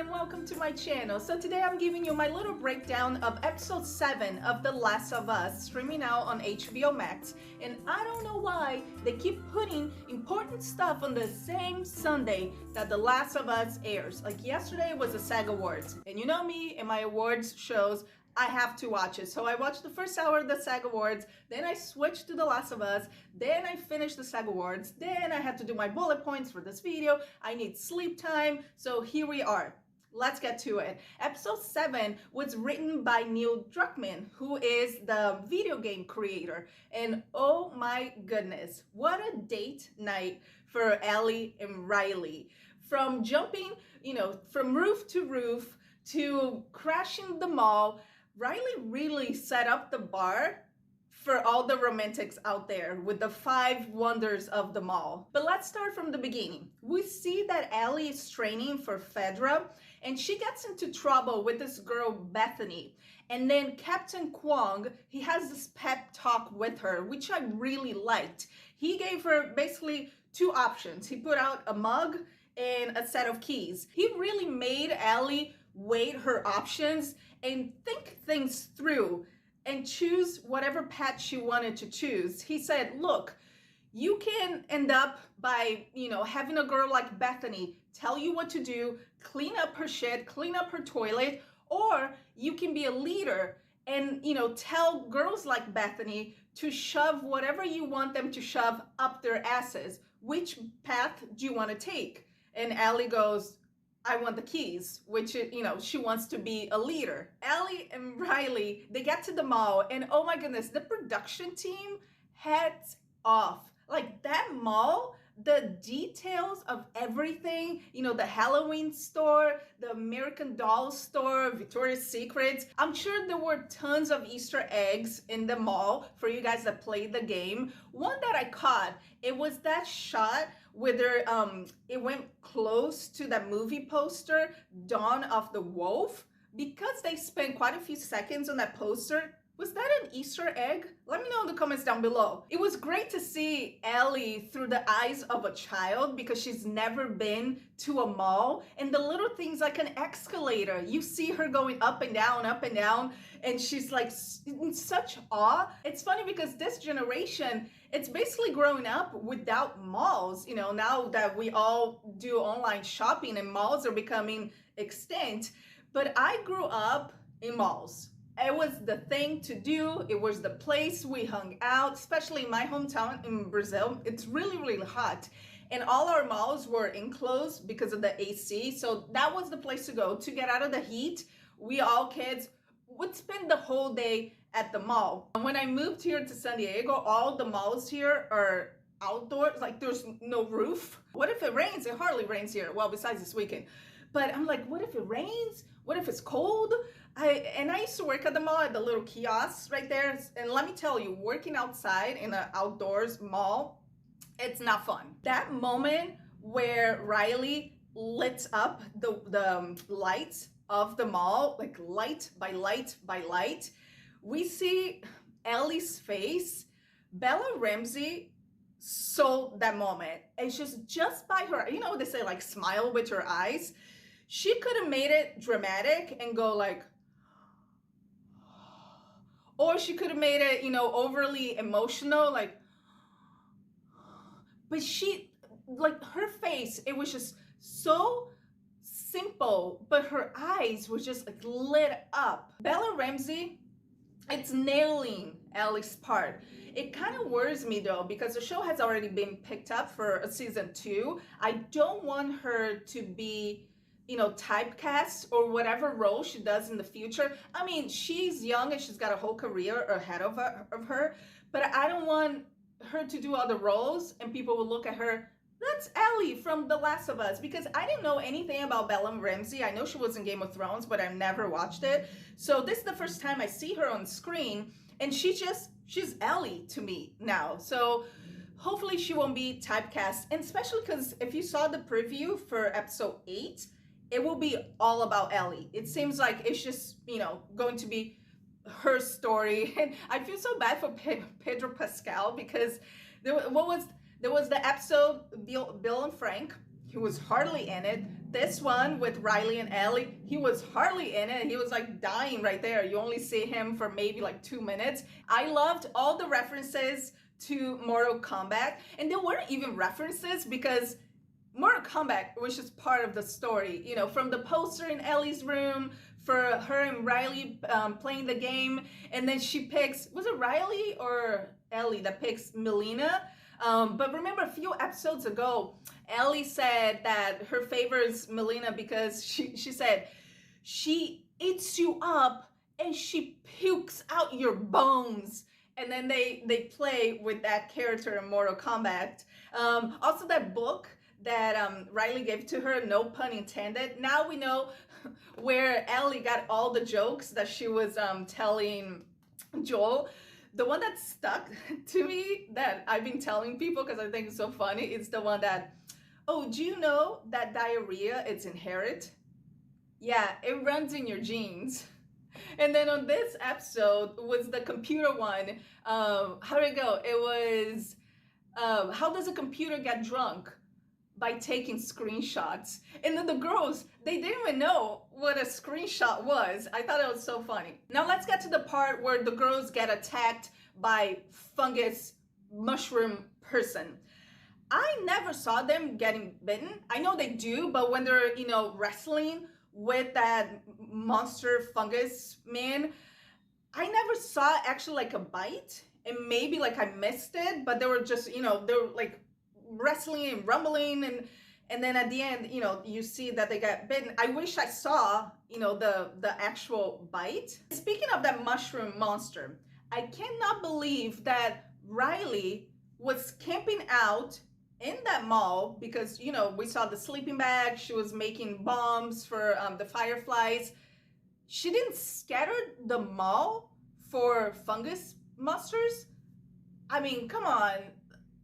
and welcome to my channel. So today I'm giving you my little breakdown of episode 7 of The Last of Us, streaming out on HBO Max. And I don't know why they keep putting important stuff on the same Sunday that The Last of Us airs. Like yesterday was the SAG Awards, and you know me and my awards shows, I have to watch it. So I watched the first hour of the SAG Awards, then I switched to The Last of Us, then I finished the SAG Awards, then I had to do my bullet points for this video. I need sleep time, so here we are. Let's get to it. Episode 7 was written by Neil Druckmann, who is the video game creator. And oh my goodness, what a date night for Ellie and Riley. From jumping, from roof to crashing the mall, Riley really set up the bar for all the romantics out there with the 5 wonders of the mall. But let's start from the beginning. We see that Ellie is training for Fedra, and she gets into trouble with this girl, Bethany. And then Captain Kwong, he has this pep talk with her, which I really liked. He gave her basically 2 options. He put out a mug and a set of keys. He really made Ellie weigh her options and think things through and choose whatever path she wanted to choose. He said, look, you can end up by, having a girl like Bethany tell you what to do, clean up her shit, clean up her toilet, or you can be a leader and, tell girls like Bethany to shove whatever you want them to shove up their asses. Which path do you want to take? And Ellie goes, I want the keys, which, she wants to be a leader. Ellie and Riley, they get to the mall, and oh my goodness, the production team heads off. Like that mall, the details of everything, the Halloween store, the American Doll store, Victoria's Secrets. I'm sure there were tons of Easter eggs in the mall for you guys that played the game. One that I caught, it was that shot where it went close to that movie poster, Dawn of the Wolf. Because they spent quite a few seconds on that poster, was that an Easter egg? Let me know in the comments down below. It was great to see Ellie through the eyes of a child because she's never been to a mall. And the little things like an escalator, you see her going up and down, and she's like in such awe. It's funny because this generation, it's basically growing up without malls. Now that we all do online shopping and malls are becoming extinct. But I grew up in malls. It was the thing to do. It was the place we hung out, especially in my hometown in Brazil. It's really, really hot. And all our malls were enclosed because of the AC. So that was the place to go to get out of the heat. We all kids would spend the whole day at the mall. And when I moved here to San Diego, all the malls here are outdoors, like there's no roof. What if it rains? It hardly rains here. Well, besides this weekend. But I'm like, what if it rains? What if it's cold? I used to work at the mall at the little kiosks right there. And let me tell you, working outside in an outdoors mall, it's not fun. That moment where Riley lit up the lights of the mall, like light by light by light, we see Ellie's face. Bella Ramsey sold that moment. It's just by her, they say like smile with her eyes. She could have made it dramatic and go like, or she could have made it, overly emotional, like, but she, like her face, it was just so simple, but her eyes were just like lit up. Bella Ramsey, it's nailing Ellie's part. It kind of worries me though, because the show has already been picked up for a season 2. I don't want her to be, typecast or whatever role she does in the future. I mean, she's young and she's got a whole career ahead of her, but I don't want her to do other roles and people will look at her, that's Ellie from The Last of Us, because I didn't know anything about Bella Ramsey. I know she was in Game of Thrones, but I've never watched it. So this is the first time I see her on screen, and she's Ellie to me now. So hopefully she won't be typecast, and especially because if you saw the preview for episode 8, it will be all about Ellie. It seems like it's just, going to be her story. And I feel so bad for Pedro Pascal because there was the episode Bill and Frank. He was hardly in it. This one with Riley and Ellie, he was hardly in it. He was like dying right there. You only see him for maybe like 2 minutes. I loved all the references to Mortal Kombat, and there weren't even references because Mortal Kombat was just part of the story, you know, from the poster in Ellie's room for her and Riley playing the game, and then she picks, was it Riley or Ellie that picks Melina? But remember a few episodes ago, Ellie said that her favorite is Melina because she said she eats you up and she pukes out your bones. And then they play with that character in Mortal Kombat. Also that book that Riley gave to her, no pun intended. Now we know where Ellie got all the jokes that she was telling Joel. The one that stuck to me that I've been telling people because I think it's so funny is the one that, oh, do you know that diarrhea is inherent? Yeah, it runs in your genes. And then on this episode was the computer one. How did it go? It was, how does a computer get drunk? By taking screenshots. And then the girls, they didn't even know what a screenshot was. I thought it was so funny. Now let's get to the part where the girls get attacked by fungus mushroom person. I never saw them getting bitten. I know they do, but when they're, you know, wrestling with that monster fungus man, I never saw actually like a bite. And maybe like I missed it, but they were just, you know, they were like wrestling and rumbling, and then at the end, you know, you see that they got bitten. I wish I saw, you know, the actual bite. Speaking of that mushroom monster, I cannot believe that Riley was camping out in that mall because, you know, we saw the sleeping bag. She was making bombs for the fireflies. She didn't scatter the mall for fungus monsters. I mean, come on.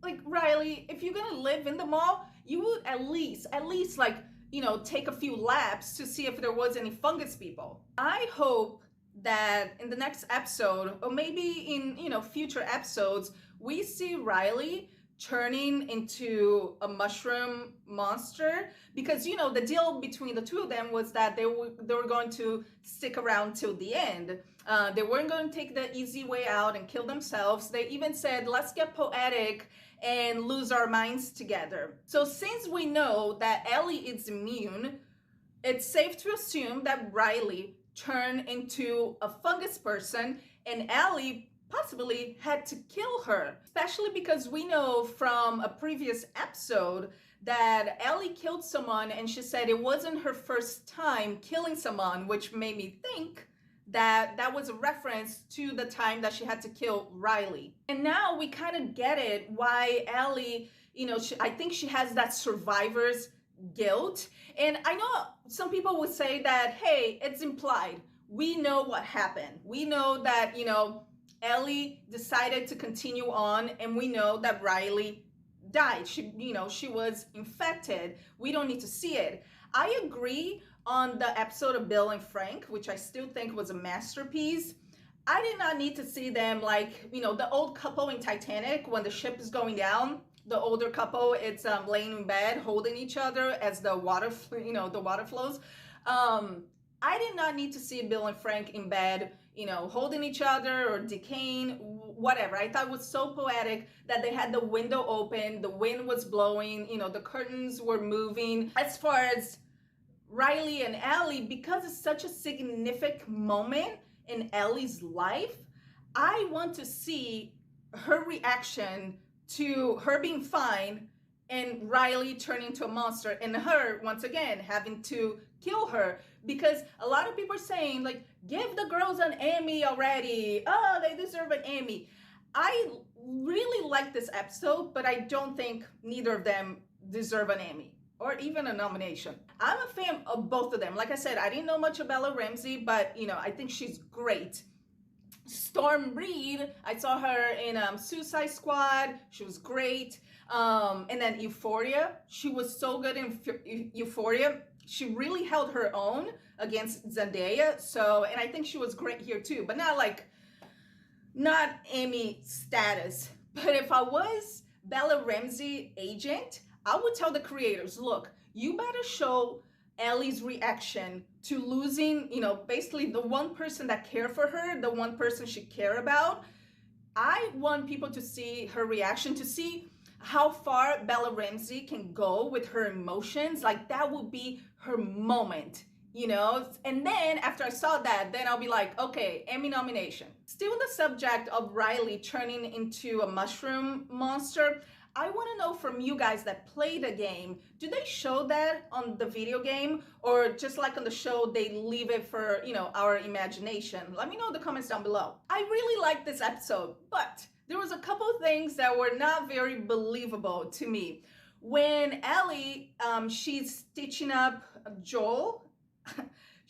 Like, Riley, if you're gonna live in the mall, you would at least like, you know, take a few laps to see if there was any fungus people. I hope that in the next episode, or maybe in, you know, future episodes, we see Riley turning into a mushroom monster, because, you know, the deal between the two of them was that they were going to stick around till the end. They weren't going to take the easy way out and kill themselves. They even said, let's get poetic and lose our minds together. So since we know that Ellie is immune, it's safe to assume that Riley turned into a fungus person and Ellie possibly had to kill her, especially because we know from a previous episode that Ellie killed someone and she said it wasn't her first time killing someone, which made me think that that was a reference to the time that she had to kill Riley. And now we kind of get it why Ellie, you know, I think she has that survivor's guilt. And I know some people would say that, hey, it's implied. We know what happened. We know that, you know, Ellie decided to continue on, and we know that Riley died. She, you know, she was infected. We don't need to see it. I agree on the episode of Bill and Frank, which I still think was a masterpiece. I did not need to see them like, you know, the old couple in Titanic when the ship is going down. The older couple, it's laying in bed holding each other as the water, you know, the water flows. I did not need to see Bill and Frank in bed, you know, holding each other or decaying, whatever. I thought it was so poetic that they had the window open, the wind was blowing, you know, the curtains were moving. As far as Riley and Ellie, because it's such a significant moment in Ellie's life, I want to see her reaction to her being fine and Riley turning into a monster and her, once again, having to kill her. Because a lot of people are saying, like, give the girls an Emmy already. Oh, they deserve an Emmy. I really like this episode, but I don't think neither of them deserve an Emmy or even a nomination. I'm a fan of both of them. Like I said, I didn't know much of Bella Ramsey, but, you know, I think she's great. Storm Reid, I saw her in Suicide Squad. She was great. And then Euphoria, she was so good in Euphoria. She really held her own against Zendaya. So, and I think she was great here too, but not Emmy status. But if I was Bella Ramsey agent, I would tell the creators, look, you better show Ellie's reaction to losing, basically the one person that cared for her, the one person she cared about. I want people to see her reaction, to see how far Bella Ramsey can go with her emotions. Like, that would be her moment, And then after I saw that, then I'll be like, okay, Emmy nomination. Still on the subject of Riley turning into a mushroom monster, I want to know from you guys that play the game, do they show that on the video game, or just like on the show, they leave it for, our imagination? Let me know in the comments down below. I really like this episode, but there was a couple of things that were not very believable to me. When Ellie, she's stitching up Joel,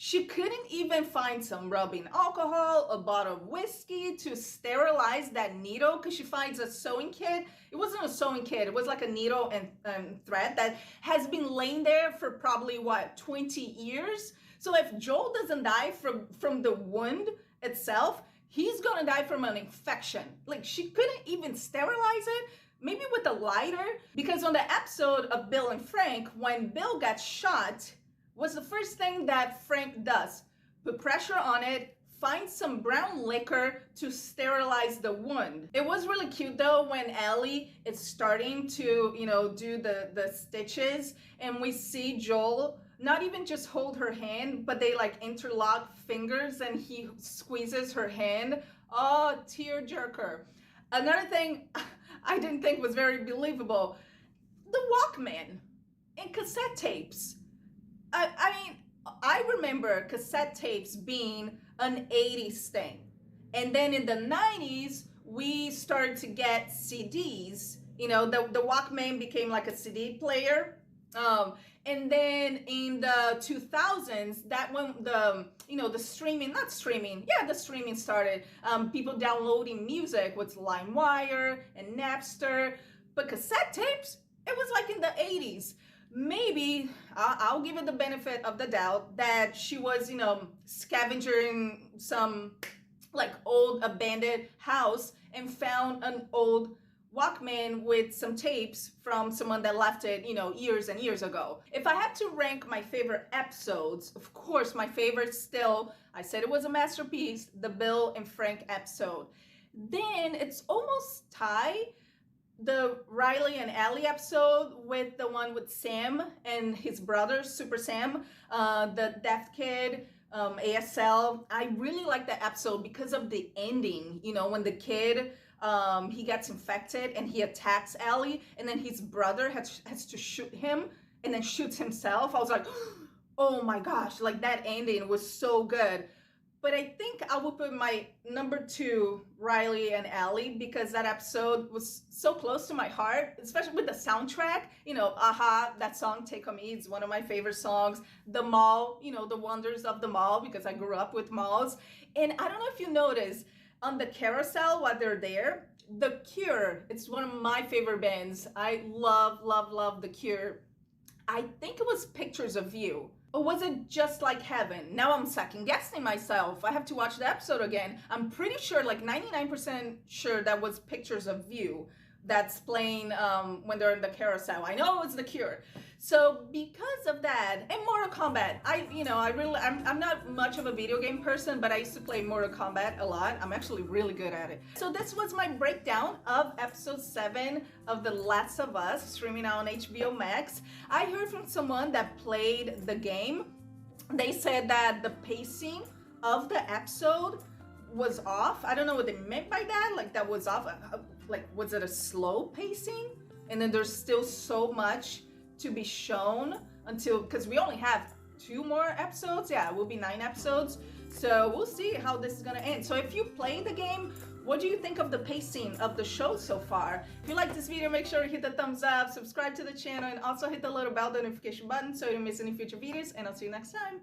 she couldn't even find some rubbing alcohol, a bottle of whiskey to sterilize that needle, because she finds a sewing kit. It wasn't a sewing kit, it was like a needle and thread that has been laying there for probably, 20 years? So if Joel doesn't die from the wound itself, he's gonna die from an infection. Like, she couldn't even sterilize it, maybe with a lighter, because on the episode of Bill and Frank, when Bill got shot, was the first thing that Frank does. Put pressure on it, find some brown liquor to sterilize the wound. It was really cute though when Ellie is starting to, do the stitches, and we see Joel not even just hold her hand, but they like interlock fingers and he squeezes her hand. Oh, tearjerker. Another thing I didn't think was very believable, the Walkman and cassette tapes. I mean, I remember cassette tapes being an 80s thing. And then in the 90s, we started to get CDs. The Walkman became like a CD player. And then in the 2000s, that when the streaming, not streaming, yeah, the streaming started. People downloading music with LimeWire and Napster. But cassette tapes, it was like in the 80s. Maybe I'll give it the benefit of the doubt that she was, scavenging some like old abandoned house and found an old Walkman with some tapes from someone that left it, years and years ago. If I had to rank my favorite episodes, of course, my favorite still, I said it was a masterpiece, the Bill and Frank episode. Then it's almost tied the Riley and Ellie episode with the one with Sam and his brother, Super Sam, the deaf kid, ASL. I really like that episode because of the ending, when the kid, he gets infected and he attacks Ellie, and then his brother has to shoot him and then shoots himself. I was like, oh my gosh, like that ending was so good. But I think I will put my number 2, Riley and Ellie, because that episode was so close to my heart, especially with the soundtrack. Aha, that song, Take On Me, is one of my favorite songs. The mall, the wonders of the mall, because I grew up with malls. And I don't know if you noticed, on the carousel while they're there, The Cure, it's one of my favorite bands. I love, love, love The Cure. I think it was Pictures of You. Or was it Just Like Heaven? Now I'm second guessing myself. I have to watch the episode again. I'm pretty sure, like 99% sure, that was Pictures of You that's playing when they're in the carousel. I know it's The Cure. So because of that, and Mortal Kombat, I'm not much of a video game person, but I used to play Mortal Kombat a lot. I'm actually really good at it. So this was my breakdown of episode 7 of The Last of Us, streaming out on HBO Max. I heard from someone that played the game. They said that the pacing of the episode was off. I don't know what they meant by that. Like, that was off. Like, was it a slow pacing? And then there's still so much to be shown until, because we only have 2 more episodes. Yeah, it will be 9 episodes. So we'll see how this is gonna end. So if you play the game, what do you think of the pacing of the show so far? If you like this video, make sure to hit the thumbs up, subscribe to the channel, and also hit the little bell notification button so you don't miss any future videos. And I'll see you next time.